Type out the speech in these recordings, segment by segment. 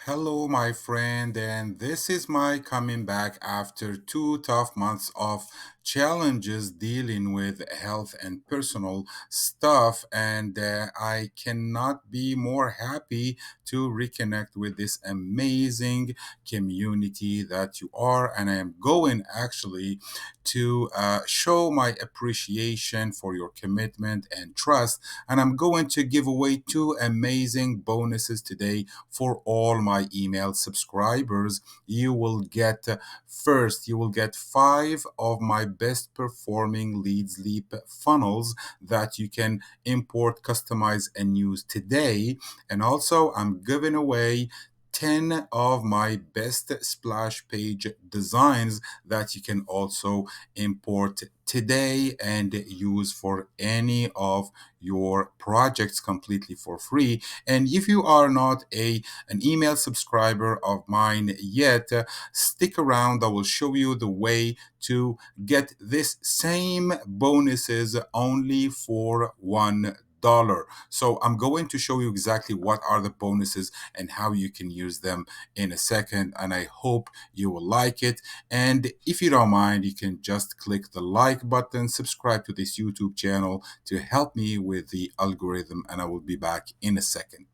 Hello, my friend, and this is my coming back after 2 tough months of challenges dealing with health and personal stuff. And I cannot be more happy to reconnect with this amazing community that you are. And I am going actually to show my appreciation for your commitment and trust. And I'm going to give away two amazing bonuses today for all my email subscribers. You will get first, you will get 5 of my best performing LeadsLeap funnels that you can import, customize, and use today. And also, I'm giving away 10 of my best splash page designs that you can also import today and use for any of your projects completely for free. And if you are not an email subscriber of mine yet, stick around. I will show you the way to get this same bonuses only for $1. So I'm going to show you exactly what are the bonuses and how you can use them in a second. And I hope you will like it. And if you don't mind, you can just click the like button, subscribe to this YouTube channel to help me with the algorithm. And I will be back in a second.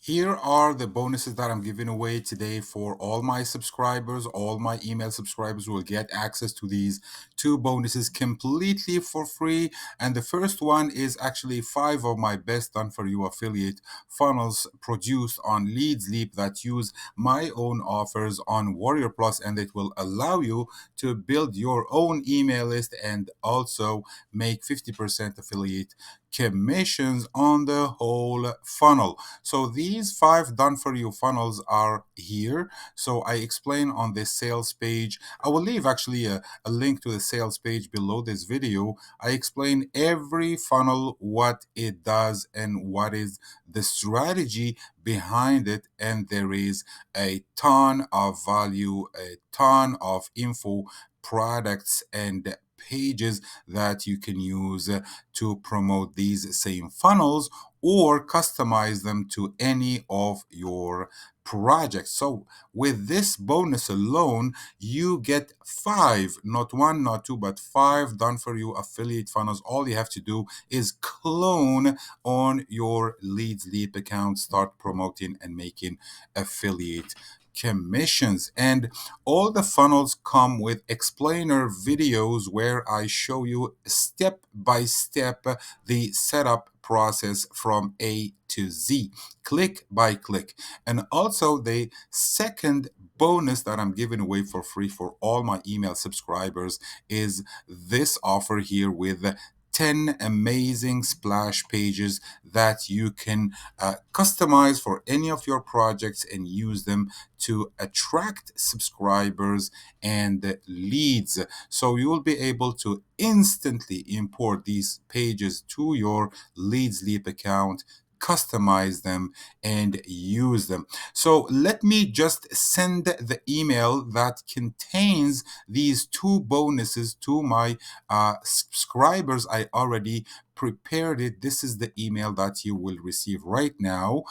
Here are the bonuses that I'm giving away today for all my subscribers. All my email subscribers will get access to these two bonuses completely for free. And the first one is actually 5 of my best done for you affiliate funnels produced on LeadsLeap that use my own offers on Warrior Plus, and it will allow you to build your own email list and also make 50% affiliate commissions on the whole funnel. So these 5 done for you funnels are here. So I explain on this sales page. I will leave actually a link to the sales page below this video. I explain every funnel, what it does and what is the strategy behind it. And there is a ton of value, a ton of info, products, and pages that you can use to promote these same funnels or customize them to any of your projects. So with this bonus alone, you get 5, not one, not two, but 5 done for you affiliate funnels. All you have to do is clone on your LeadsLeap account, start promoting and making affiliate commissions. And all the funnels come with explainer videos where I show you step by step the setup process from A to Z, click by click. And also, the second bonus that I'm giving away for free for all my email subscribers is this offer here with 10 amazing splash pages that you can customize for any of your projects and use them to attract subscribers and leads. So you will be able to instantly import these pages to your LeadsLeap account, customize them, and use them. So let me just send the email that contains these two bonuses to my subscribers. I already prepared it. This is the email that you will receive right now.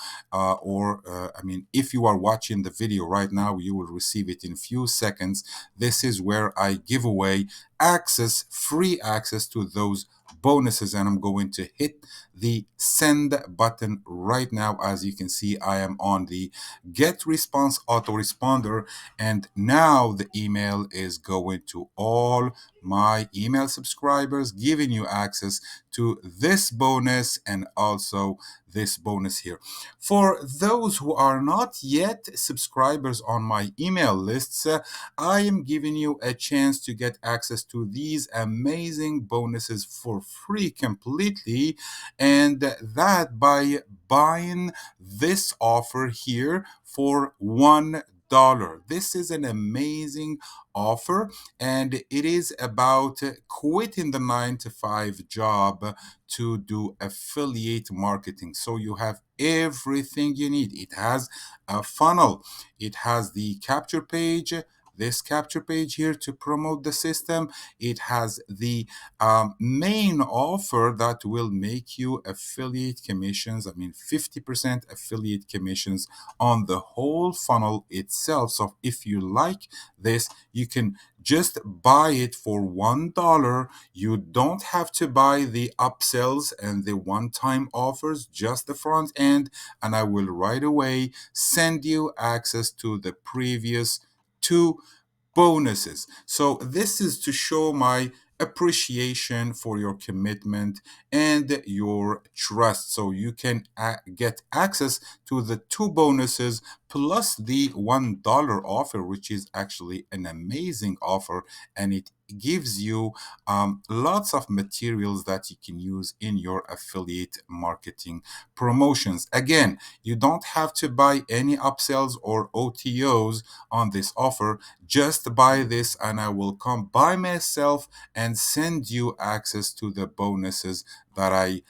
If you are watching the video right now, you will receive it in few seconds. This is where I give away access, free access to those bonuses, and I'm going to hit the send button right now. As you can see, I am on the get response autoresponder, and now the email is going to all my email subscribers, giving you access to this bonus and also this bonus here. For those who are not yet subscribers on my email lists, I am giving you a chance to get access to these amazing bonuses for free completely, and that by buying this offer here for $1. This is an amazing offer, and it is about quitting the 9 to 5 job to do affiliate marketing. So you have everything you need. It has a funnel, it has the capture page, this capture page here to promote the system. It has the main offer that will make you affiliate commissions. I mean, 50% affiliate commissions on the whole funnel itself. So if you like this, you can just buy it for $1. You don't have to buy the upsells and the one-time offers, just the front end, and I will right away send you access to the previous two bonuses. So this is to show my appreciation for your commitment and your trust. So you can get access to the two bonuses plus the $1 offer, which is actually an amazing offer, and it gives you lots of materials that you can use in your affiliate marketing promotions. Again, you don't have to buy any upsells or OTOs on this offer. Just buy this, and I will come by myself and send you access to the bonuses that I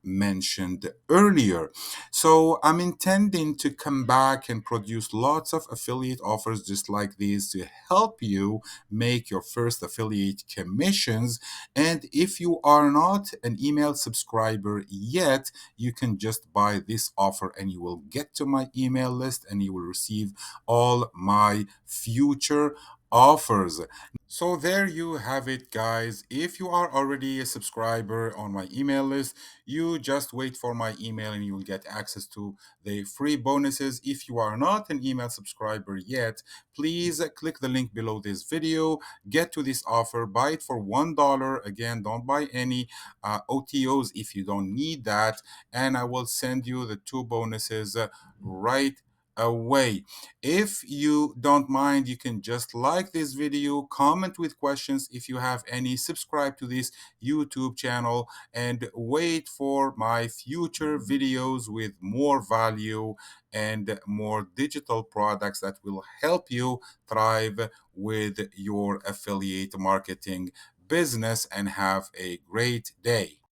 mentioned earlier. So I'm intending to come back and produce lots of affiliate offers just like these to help you make your first affiliate commissions. And if you are not an email subscriber yet, you can just buy this offer and you will get to my email list and you will receive all my future offers. So there you have it, guys. If you are already a subscriber on my email list, you just wait for my email and you will get access to the free bonuses. If you are not an email subscriber yet, please click the link below this video, get to this offer, buy it for $1. Again, don't buy any OTOs if you don't need that, and I will send you the two bonuses right away. If you don't mind, you can just like this video, comment with questions if you have any, subscribe to this YouTube channel, and wait for my future videos with more value and more digital products that will help you thrive with your affiliate marketing business and have a great day.